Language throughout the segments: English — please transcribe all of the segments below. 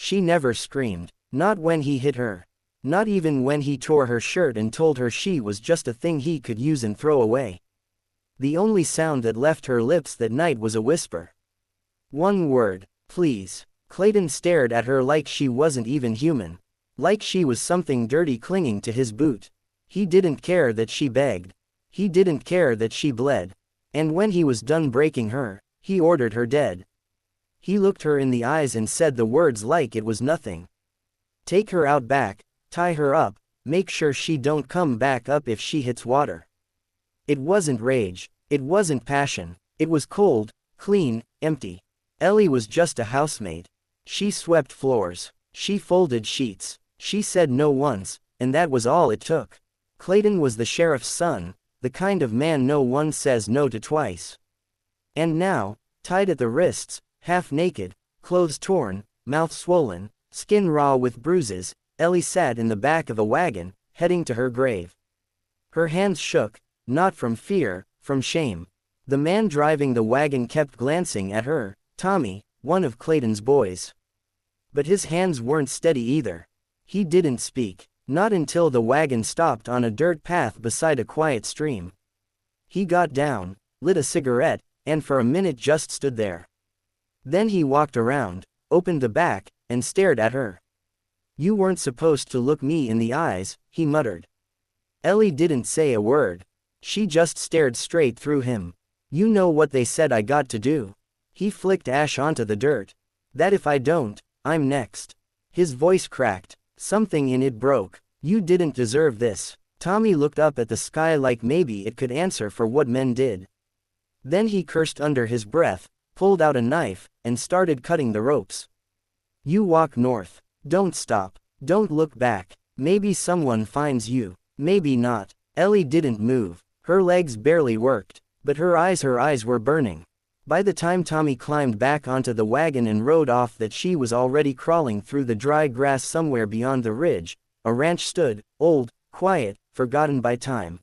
She never screamed. Not when he hit her. Not even when he tore her shirt and told her she was just a thing he could use and throw away. The only sound that left her lips that night was a whisper. One word, please. Clayton stared at her like she wasn't even human. Like she was something dirty clinging to his boot. He didn't care that she begged. He didn't care that she bled. And when he was done breaking her, he ordered her dead. He looked her in the eyes and said the words like it was nothing. Take her out back, tie her up, make sure she don't come back up if she hits water. It wasn't rage, it wasn't passion, it was cold, clean, empty. Ellie was just a housemaid. She swept floors, she folded sheets, she said no once, and that was all it took. Clayton was the sheriff's son, the kind of man no one says no to twice. And now, tied at the wrists, half naked, clothes torn, mouth swollen, skin raw with bruises, Ellie sat in the back of a wagon, heading to her grave. Her hands shook, not from fear, from shame. The man driving the wagon kept glancing at her, Tommy, one of Clayton's boys. But his hands weren't steady either. He didn't speak, not until the wagon stopped on a dirt path beside a quiet stream. He got down, lit a cigarette, and for a minute just stood there. Then he walked around, opened the back, and stared at her. You weren't supposed to look me in the eyes, he muttered. Ellie didn't say a word. She just stared straight through him. You know what they said I got to do. He flicked ash onto the dirt. That if I don't, I'm next. His voice cracked. Something in it broke. You didn't deserve this. Tommy looked up at the sky like maybe it could answer for what men did. Then he cursed under his breath, pulled out a knife, and started cutting the ropes. You walk north. Don't stop. Don't look back. Maybe someone finds you. Maybe not. Ellie didn't move. Her legs barely worked. But her eyes were burning. By the time Tommy climbed back onto the wagon and rode off that she was already crawling through the dry grass somewhere beyond the ridge. A ranch stood, old, quiet, forgotten by time.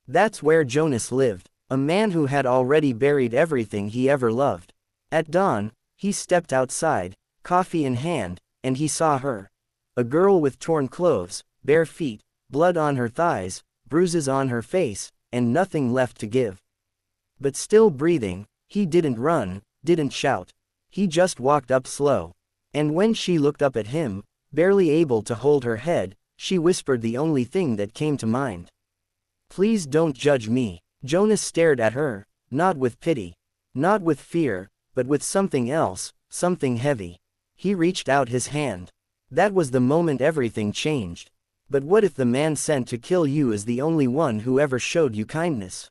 That's where Jonas lived, a man who had already buried everything he ever loved. At dawn, he stepped outside, coffee in hand, and he saw her. A girl with torn clothes, bare feet, blood on her thighs, bruises on her face, and nothing left to give. But still breathing, he didn't run, didn't shout. He just walked up slow. And when she looked up at him, barely able to hold her head, she whispered the only thing that came to mind. Please don't judge me. Jonas stared at her, not with pity, not with fear, but with something else, something heavy. He reached out his hand. That was the moment everything changed. But what if the man sent to kill you is the only one who ever showed you kindness?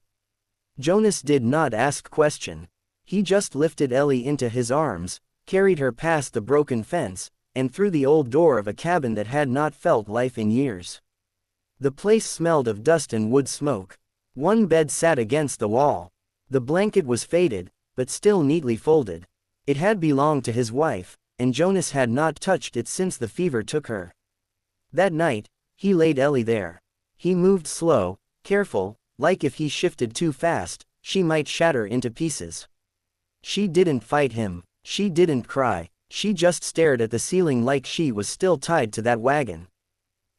Jonas did not ask question. He just lifted Ellie into his arms, carried her past the broken fence, and through the old door of a cabin that had not felt life in years. The place smelled of dust and wood smoke. One bed sat against the wall. The blanket was faded, but still neatly folded. It had belonged to his wife, and Jonas had not touched it since the fever took her. That night, he laid Ellie there. He moved slow, careful, like if he shifted too fast, she might shatter into pieces. She didn't fight him. She didn't cry. She just stared at the ceiling like she was still tied to that wagon.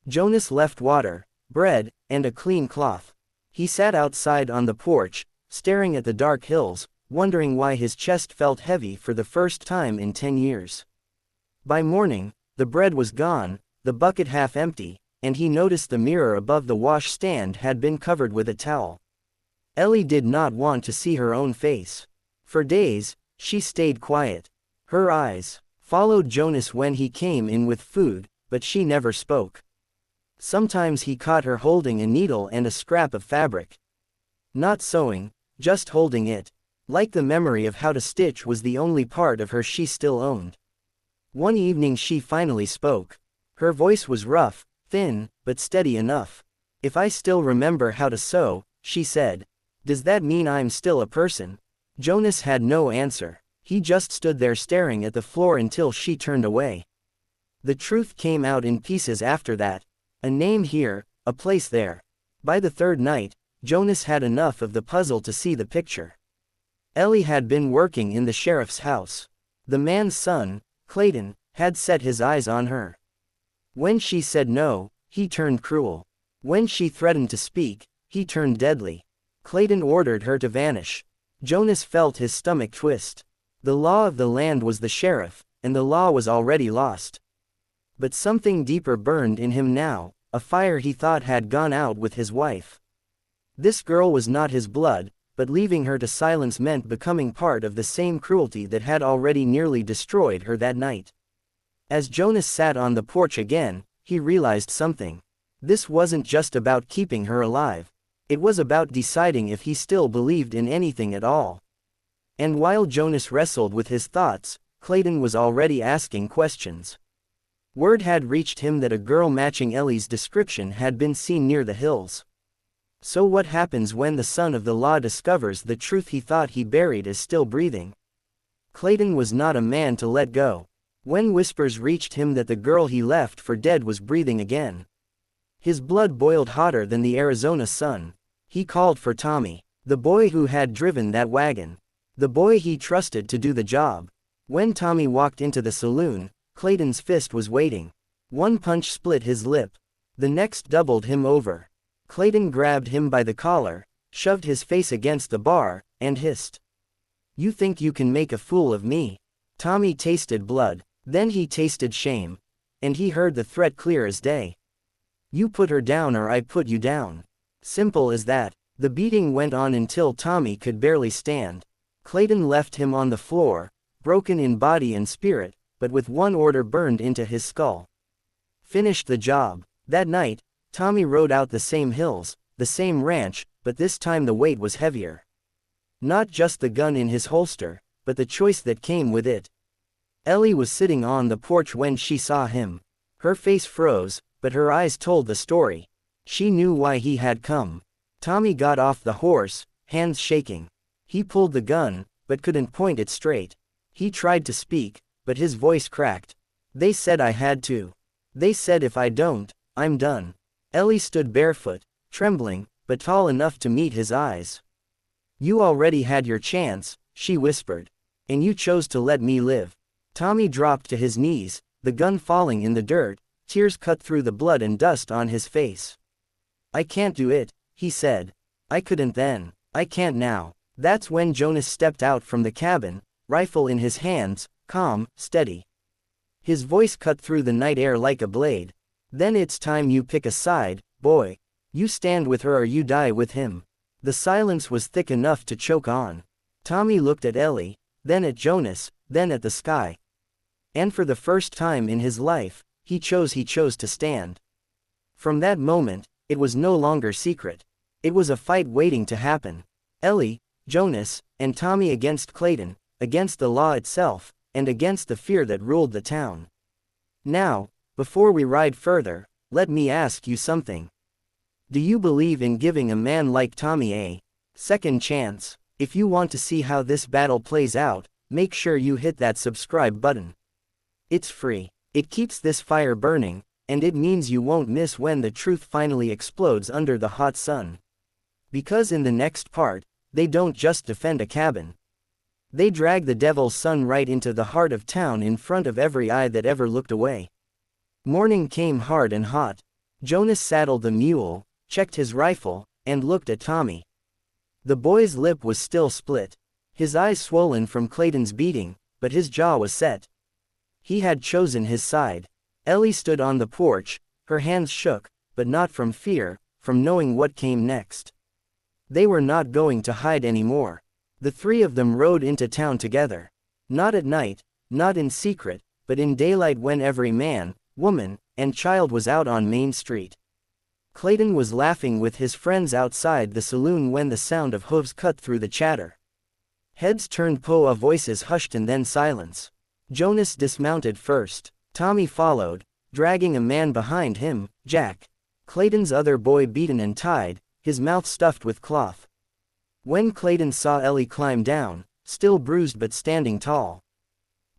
Jonas left water, bread, and a clean cloth. He sat outside on the porch, staring at the dark hills, wondering why his chest felt heavy for the first time in 10 years. By morning, the bread was gone, the bucket half empty, and he noticed the mirror above the wash stand had been covered with a towel. Ellie did not want to see her own face. For days, she stayed quiet. Her eyes followed Jonas when he came in with food, but she never spoke. Sometimes he caught her holding a needle and a scrap of fabric. Not sewing, just holding it. Like the memory of how to stitch was the only part of her she still owned. One evening she finally spoke. Her voice was rough, thin, but steady enough. If I still remember how to sew, she said. Does that mean I'm still a person? Jonas had no answer. He just stood there staring at the floor until she turned away. The truth came out in pieces after that. A name here, a place there. By the third night, Jonas had enough of the puzzle to see the picture. Ellie had been working in the sheriff's house. The man's son, Clayton, had set his eyes on her. When she said no, he turned cruel. When she threatened to speak, he turned deadly. Clayton ordered her to vanish. Jonas felt his stomach twist. The law of the land was the sheriff, and the law was already lost. But something deeper burned in him now, a fire he thought had gone out with his wife. This girl was not his blood, but leaving her to silence meant becoming part of the same cruelty that had already nearly destroyed her that night. As Jonas sat on the porch again, he realized something. This wasn't just about keeping her alive. It was about deciding if he still believed in anything at all. And while Jonas wrestled with his thoughts, Clayton was already asking questions. Word had reached him that a girl matching Ellie's description had been seen near the hills. So what happens when the son of the law discovers the truth he thought he buried is still breathing? Clayton was not a man to let go. When whispers reached him that the girl he left for dead was breathing again, his blood boiled hotter than the Arizona sun. He called for Tommy, the boy who had driven that wagon, the boy he trusted to do the job. When Tommy walked into the saloon, Clayton's fist was waiting. One punch split his lip. The next doubled him over. Clayton grabbed him by the collar, shoved his face against the bar, and hissed, "You think you can make a fool of me?" Tommy tasted blood, then he tasted shame. And he heard the threat clear as day. "You put her down or I put you down." Simple as that. The beating went on until Tommy could barely stand. Clayton left him on the floor, broken in body and spirit, but with one order burned into his skull. Finished the job. That night, Tommy rode out the same hills, the same ranch, but this time the weight was heavier. Not just the gun in his holster, but the choice that came with it. Ellie was sitting on the porch when she saw him. Her face froze, but her eyes told the story. She knew why he had come. Tommy got off the horse, hands shaking. He pulled the gun, but couldn't point it straight. He tried to speak, but his voice cracked. "They said I had to. They said if I don't, I'm done." Ellie stood barefoot, trembling, but tall enough to meet his eyes. "You already had your chance," she whispered. "And you chose to let me live." Tommy dropped to his knees, the gun falling in the dirt, tears cut through the blood and dust on his face. "I can't do it," he said. "I couldn't then. I can't now." That's when Jonas stepped out from the cabin, rifle in his hands, calm, steady. His voice cut through the night air like a blade. "Then it's time you pick a side, boy. You stand with her or you die with him." The silence was thick enough to choke on. Tommy looked at Ellie, then at Jonas, then at the sky. And for the first time in his life, he chose to stand. From that moment, it was no longer secret. It was a fight waiting to happen. Ellie, Jonas, and Tommy against Clayton, against the law itself, and against the fear that ruled the town. Now, before we ride further, let me ask you something. Do you believe in giving a man like Tommy a second chance? If you want to see how this battle plays out, make sure you hit that subscribe button. It's free. It keeps this fire burning, and it means you won't miss when the truth finally explodes under the hot sun. Because in the next part, they don't just defend a cabin. They drag the devil's son right into the heart of town in front of every eye that ever looked away. Morning came hard and hot. Jonas saddled the mule, checked his rifle, and looked at Tommy. The boy's lip was still split. His eyes swollen from Clayton's beating, but his jaw was set. He had chosen his side. Ellie stood on the porch, her hands shook, but not from fear, from knowing what came next. They were not going to hide anymore. The three of them rode into town together. Not at night, not in secret, but in daylight when every man, woman, and child was out on Main Street. Clayton was laughing with his friends outside the saloon when the sound of hooves cut through the chatter. Heads turned, voices hushed, and then silence. Jonas dismounted first. Tommy followed, dragging a man behind him, Jack. Clayton's other boy beaten and tied, his mouth stuffed with cloth. When Clayton saw Ellie climb down, still bruised but standing tall,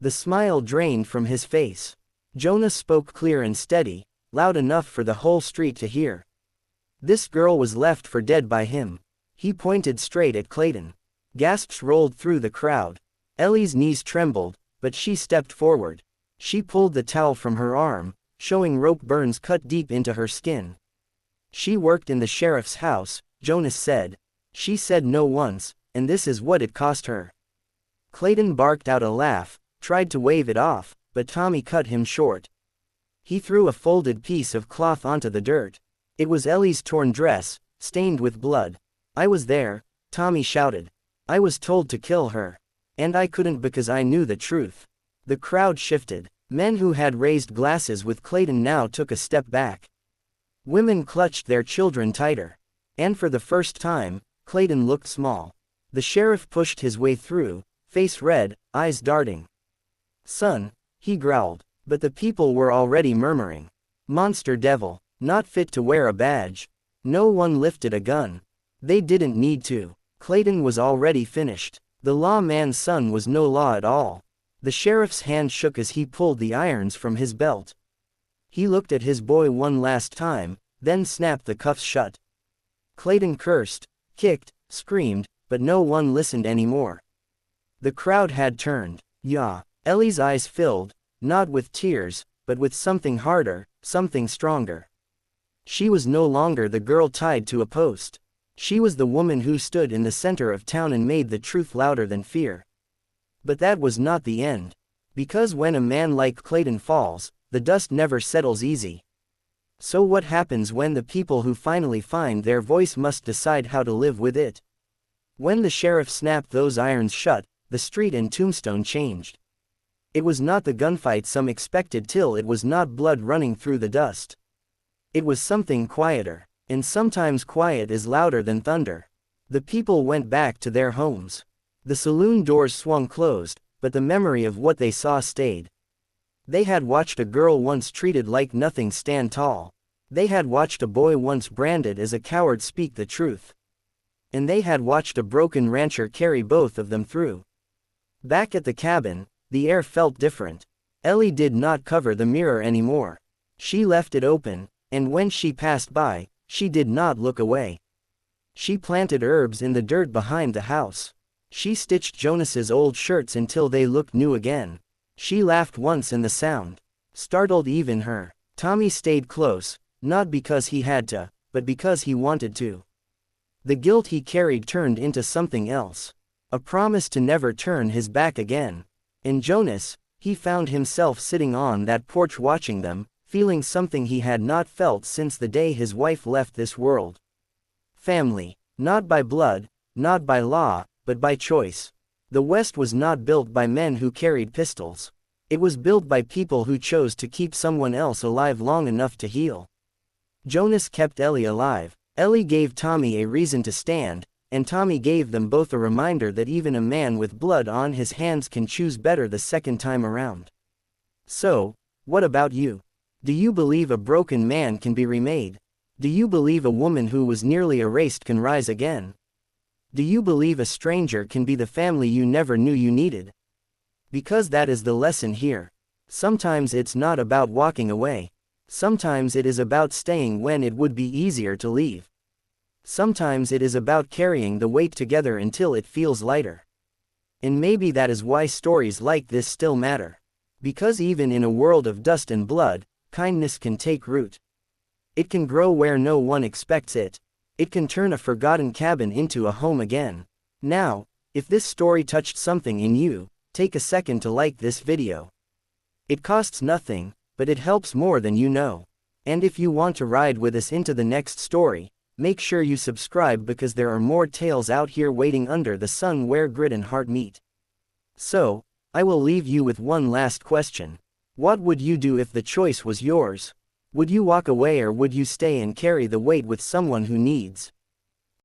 the smile drained from his face. Jonas spoke clear and steady, loud enough for the whole street to hear. This girl was left for dead by him. He pointed straight at Clayton. Gasps rolled through the crowd. Ellie's knees trembled, but she stepped forward. She pulled the towel from her arm, showing rope burns cut deep into her skin. She worked in the sheriff's house, Jonas said. She said no once, and this is what it cost her. Clayton barked out a laugh, tried to wave it off, but Tommy cut him short. He threw a folded piece of cloth onto the dirt. It was Ellie's torn dress, stained with blood. I was there, Tommy shouted. I was told to kill her. And I couldn't because I knew the truth. The crowd shifted. Men who had raised glasses with Clayton now took a step back. Women clutched their children tighter. And for the first time, Clayton looked small. The sheriff pushed his way through, face red, eyes darting. Son, he growled. But the people were already murmuring. Monster devil, not fit to wear a badge. No one lifted a gun. They didn't need to. Clayton was already finished. The lawman's son was no law at all. The sheriff's hand shook as he pulled the irons from his belt. He looked at his boy one last time, then snapped the cuffs shut. Clayton cursed, kicked, screamed, but no one listened anymore. The crowd had turned. Yeah. Ellie's eyes filled, not with tears, but with something harder, something stronger. She was no longer the girl tied to a post. She was the woman who stood in the center of town and made the truth louder than fear. But that was not the end. Because when a man like Clayton falls, the dust never settles easy. So what happens when the people who finally find their voice must decide how to live with it? When the sheriff snapped those irons shut, the street and Tombstone changed. It was not the gunfight some expected till it was not blood running through the dust. It was something quieter, and sometimes quiet is louder than thunder. The people went back to their homes. The saloon doors swung closed, but the memory of what they saw stayed. They had watched a girl once treated like nothing stand tall. They had watched a boy once branded as a coward speak the truth. And they had watched a broken rancher carry both of them through. Back at the cabin, the air felt different. Ellie did not cover the mirror anymore. She left it open, and when she passed by, she did not look away. She planted herbs in the dirt behind the house. She stitched Jonas's old shirts until they looked new again. She laughed once and the sound startled even her. Tommy stayed close, not because he had to, but because he wanted to. The guilt he carried turned into something else. A promise to never turn his back again. In Jonas, he found himself sitting on that porch watching them, feeling something he had not felt since the day his wife left this world. Family. Not by blood, not by law, but by choice. The West was not built by men who carried pistols. It was built by people who chose to keep someone else alive long enough to heal. Jonas kept Ellie alive. Ellie gave Tommy a reason to stand, and Tommy gave them both a reminder that even a man with blood on his hands can choose better the second time around. So, what about you? Do you believe a broken man can be remade? Do you believe a woman who was nearly erased can rise again? Do you believe a stranger can be the family you never knew you needed? Because that is the lesson here. Sometimes it's not about walking away. Sometimes it is about staying when it would be easier to leave. Sometimes it is about carrying the weight together until it feels lighter. And maybe that is why stories like this still matter. Because even in a world of dust and blood, kindness can take root. It can grow where no one expects it. It can turn a forgotten cabin into a home again. Now, if this story touched something in you, take a second to like this video. It costs nothing, but it helps more than you know. And if you want to ride with us into the next story, make sure you subscribe because there are more tales out here waiting under the sun where grit and heart meet. So, I will leave you with one last question. What would you do if the choice was yours? Would you walk away or would you stay and carry the weight with someone who needs?